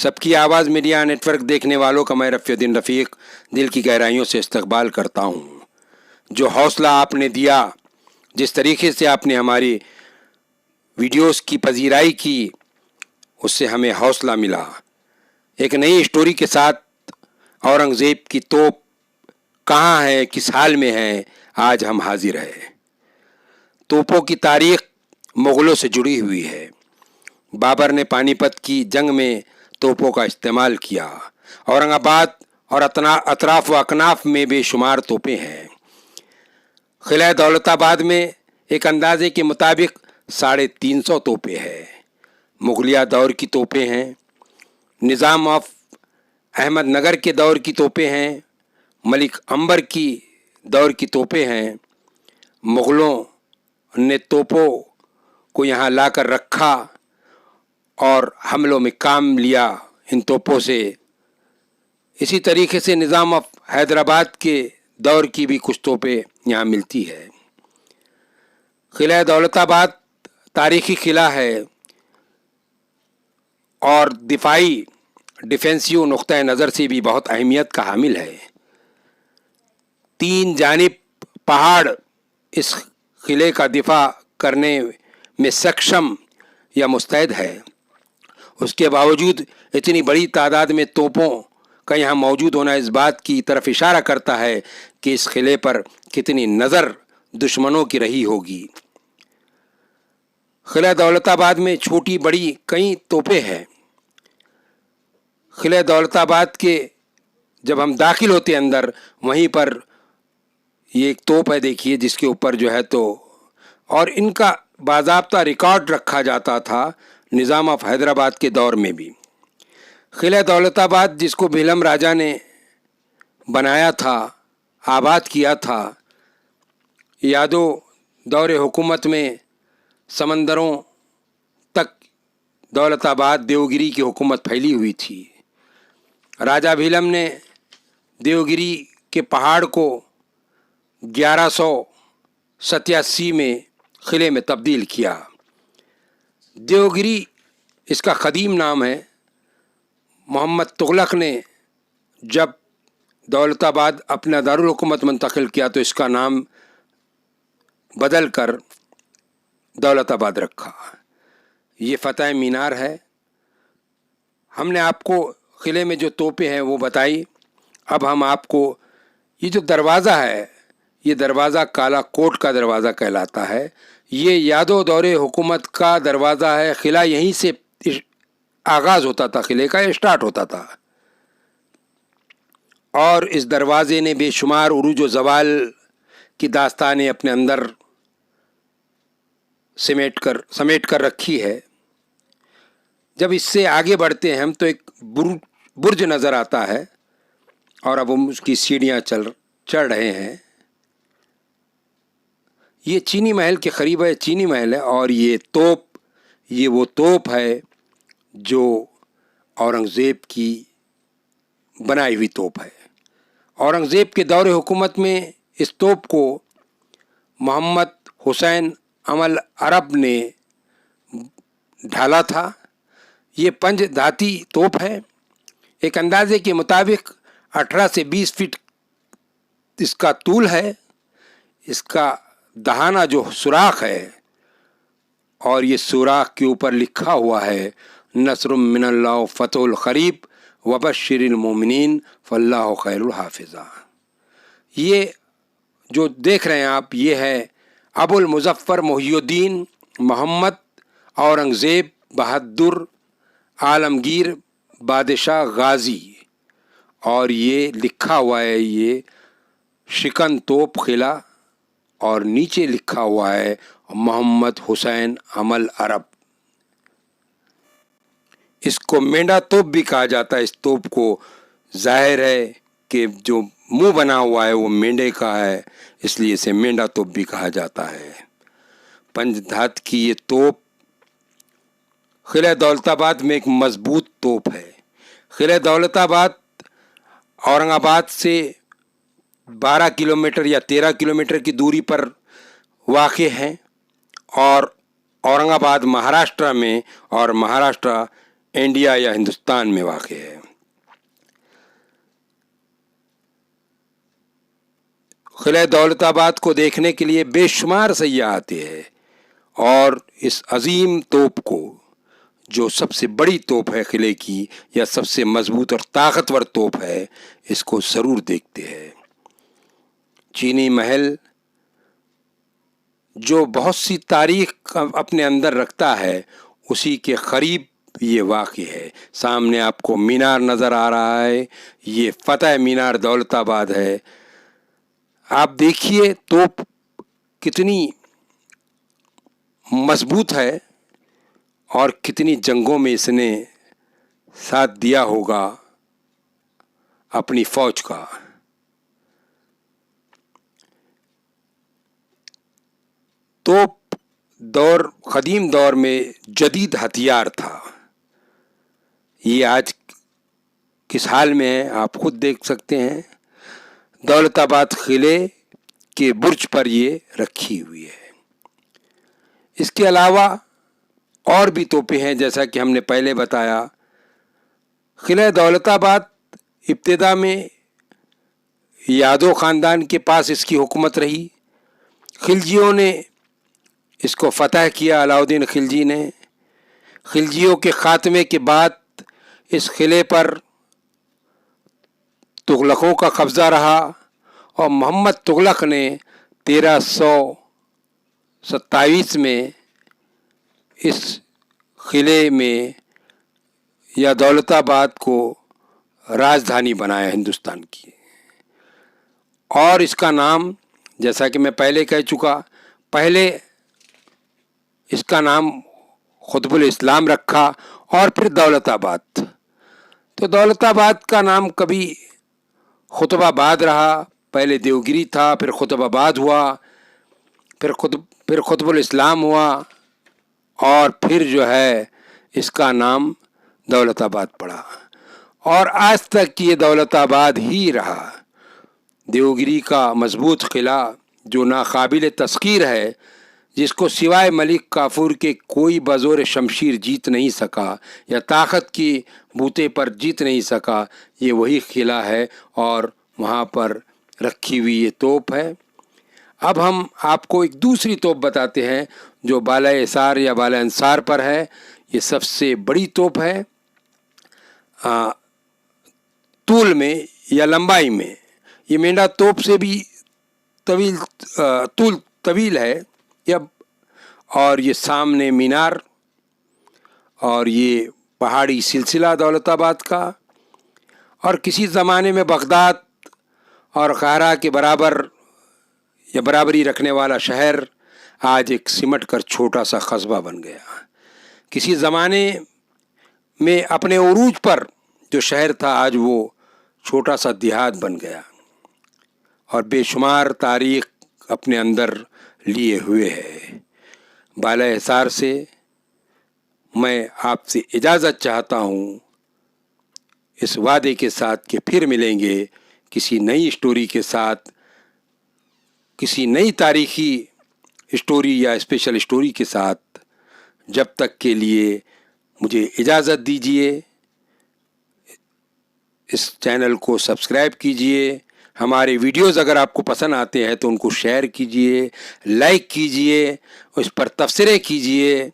سب کی آواز media net work دیکھنے والوں کا میں رفیع الدین رفیق دل کی گہرائیوں سے استقبال کرتا ہوں۔ جو حوصلہ آپ نے دیا، جس طریقے سے آپ نے ہماری ویڈیوز کی پذیرائی کی، اس سے ہمیں حوصلہ ملا۔ ایک نئی اسٹوری کے ساتھ اورنگزیب کی توپ کہاں ہے، کس حال میں ہے، آج ہم حاضر ہیں۔ توپوں کی تاریخ مغلوں سے جڑی ہوئی ہے۔ بابر نے پانی پت کی جنگ میں توپوں کا استعمال کیا۔ اورنگ آباد اور اطراف و اکناف میں بے شمار توپیں ہیں۔ قلعہ دولت آباد میں ایک اندازے کے مطابق 350 توپیں ہیں۔ مغلیہ دور کی توپیں ہیں۔ نظام آف احمد نگر کے دور کی توپیں ہیں۔ ملک عنبر کی دور کی توپیں ہیں۔ مغلوں نے توپوں کو یہاں لا کر رکھا اور حملوں میں کام لیا ان توپوں سے۔ اسی طریقے سے نظام آف حیدرآباد کے دور کی بھی کچھ توپیں یہاں ملتی ہے۔ قلعہ دولت آباد تاریخی قلعہ ہے اور دفاعی ڈیفینسیو نقطۂ نظر سے بھی بہت اہمیت کا حامل ہے۔ 3 جانب پہاڑ اس قلعے کا دفاع کرنے میں سکشم یا مستعد ہے۔ اس کے باوجود اتنی بڑی تعداد میں توپوں کا یہاں موجود ہونا اس بات کی طرف اشارہ کرتا ہے کہ اس قلعے پر کتنی نظر دشمنوں کی رہی ہوگی۔ قلعہ دولت آباد میں چھوٹی بڑی کئی توپیں ہیں۔ قلعہ دولت آباد کے جب ہم داخل ہوتے اندر، وہیں پر یہ ایک توپ ہے، دیکھیے، جس کے اوپر جو ہے تو اور ان کا باضابطہ ریکارڈ رکھا جاتا تھا نظام آف حیدرآباد کے دور میں بھی۔ قلعہ دولت آباد جس کو بھیلم راجا نے بنایا تھا، آباد کیا تھا، یادو دور حکومت میں سمندروں تک دولت آباد دیوگری کی حکومت پھیلی ہوئی تھی۔ راجا بھیلم نے دیوگری کے پہاڑ کو 1187 میں قلعے میں تبدیل کیا۔ دیوگری اس کا قدیم نام ہے۔ محمد تغلق نے جب دولت آباد اپنا دارالحکومت منتقل کیا تو اس کا نام بدل کر دولت آباد رکھا۔ یہ فتح مینار ہے۔ ہم نے آپ کو قلعے میں جو توپیں ہیں وہ بتائی۔ اب ہم آپ کو یہ جو دروازہ ہے، یہ دروازہ کالا کوٹ کا دروازہ کہلاتا ہے۔ یہ یادو دور حکومت کا دروازہ ہے۔ قلعہ یہیں سے آغاز ہوتا تھا، قلعے کا اسٹارٹ ہوتا تھا، اور اس دروازے نے بے شمار عروج و زوال کی داستانیں اپنے اندر سمیٹ کر رکھی ہے۔ جب اس سے آگے بڑھتے ہیں ہم تو ایک برج نظر آتا ہے، اور اب ہم اس کی سیڑھیاں چڑھ رہے ہیں۔ یہ چینی محل کے قریب ہے، چینی محل ہے، اور یہ وہ توپ ہے جو اورنگزیب کی بنائی ہوئی توپ ہے۔ اورنگزیب کے دور حکومت میں اس توپ کو محمد حسین عمل عرب نے ڈھالا تھا۔ یہ 5 دھاتی توپ ہے۔ ایک اندازے کے مطابق 18 سے 20 فٹ اس کا طول ہے۔ اس کا دہانہ جو سوراخ ہے، اور یہ سوراخ کے اوپر لکھا ہوا ہے نصر من اللہ فتح القریب وبشر المومنین فاللہ خیر الحافظہ۔ یہ جو دیکھ رہے ہیں آپ، یہ ہے ابو المظفر محی الدین محمد اورنگزیب بہادر عالمگیر بادشاہ غازی، اور یہ لکھا ہوا ہے یہ شکن توپ قلعہ، اور نیچے لکھا ہوا ہے محمد حسین عمل عرب۔ اس کو مینڈا توپ بھی کہا جاتا ہے۔ اس توپ کو ظاہر ہے کہ جو منہ بنا ہوا ہے وہ مینڈے کا ہے، اس لیے اسے مینڈا توپ بھی کہا جاتا ہے۔ 5 دھات کی یہ توپ قلعہ دولت آباد میں ایک مضبوط توپ ہے۔ قلعہ دولت آباد اورنگ آباد سے 12 کلومیٹر یا 13 کلومیٹر کی دوری پر واقع ہے، اور اورنگ آباد مہاراشٹرا میں، اور مہاراشٹرا انڈیا یا ہندوستان میں واقع ہے۔ قلعہ دولت آباد کو دیکھنے کے لیے بے شمار سیاح آتے ہیں، اور اس عظیم توپ کو، جو سب سے بڑی توپ ہے قلعے کی، یا سب سے مضبوط اور طاقتور توپ ہے، اس کو ضرور دیکھتے ہیں۔ چینی محل جو بہت سی تاریخ اپنے اندر رکھتا ہے، اسی کے قریب یہ واقع ہے۔ سامنے آپ کو مینار نظر آ رہا ہے، یہ فتح مینار دولت آباد ہے۔ آپ دیکھیے توپ کتنی مضبوط ہے اور کتنی جنگوں میں اس نے ساتھ دیا ہوگا اپنی فوج کا۔ توپ قدیم دور میں جدید ہتھیار تھا۔ یہ آج کس حال میں ہے آپ خود دیکھ سکتے ہیں۔ دولت آباد قلعے کے برج پر یہ رکھی ہوئی ہے۔ اس کے علاوہ اور بھی توپیں ہیں، جیسا کہ ہم نے پہلے بتایا۔ قلعہ دولت آباد ابتدا میں یادو خاندان کے پاس اس کی حکومت رہی۔ خلجیوں نے اس کو فتح کیا، علاؤدین خلجی نے۔ خلجیوں کے خاتمے کے بعد اس قلعے پر تغلقوں کا قبضہ رہا، اور محمد تغلق نے 1327 میں اس قلعے میں یا دولت آباد کو راجدھانی بنایا ہندوستان کی، اور اس کا نام، جیسا کہ میں پہلے کہہ چکا، پہلے اس کا نام قطب الاسلام رکھا اور پھر دولت آباد۔ تو دولت آباد کا نام کبھی قطب آباد رہا، پہلے دیوگری تھا، پھر قطب آباد ہوا، پھر قطب الاسلام ہوا، اور پھر جو ہے اس کا نام دولت آباد پڑا، اور آج تک یہ دولت آباد ہی رہا۔ دیوگری کا مضبوط قلعہ جو ناقابل تسخیر ہے، جس کو سوائے ملک کافور کے کوئی بزور شمشیر جیت نہیں سکا یا طاقت کی بوتے پر جیت نہیں سکا، یہ وہی قلعہ ہے، اور وہاں پر رکھی ہوئی یہ توپ ہے۔ اب ہم آپ کو ایک دوسری توپ بتاتے ہیں جو بالۂ حصار یا بالۂ انصار پر ہے۔ یہ سب سے بڑی توپ ہے طول میں یا لمبائی میں۔ یہ مینڈا توپ سے بھی طویل ہے، اور یہ سامنے مینار، اور یہ پہاڑی سلسلہ دولت آباد کا، اور کسی زمانے میں بغداد اور قاہرہ کے برابری رکھنے والا شہر آج ایک سمٹ کر چھوٹا سا قصبہ بن گیا۔ کسی زمانے میں اپنے عروج پر جو شہر تھا، آج وہ چھوٹا سا دیہات بن گیا، اور بے شمار تاریخ اپنے اندر لیے ہوئے ہے۔ بالۂ حصار سے میں آپ سے اجازت چاہتا ہوں، اس وعدے کے ساتھ کہ پھر ملیں گے کسی نئی اسٹوری کے ساتھ، کسی نئی تاریخی اسٹوری یا اسپیشل اسٹوری کے ساتھ۔ جب تک کے لیے مجھے اجازت دیجیے۔ اس چینل کو سبسکرائب کیجیے۔ ہمارے ویڈیوز اگر آپ کو پسند آتے ہیں تو ان کو شیئر کیجیے، لائک کیجیے، اس پر تبصرے کیجیے۔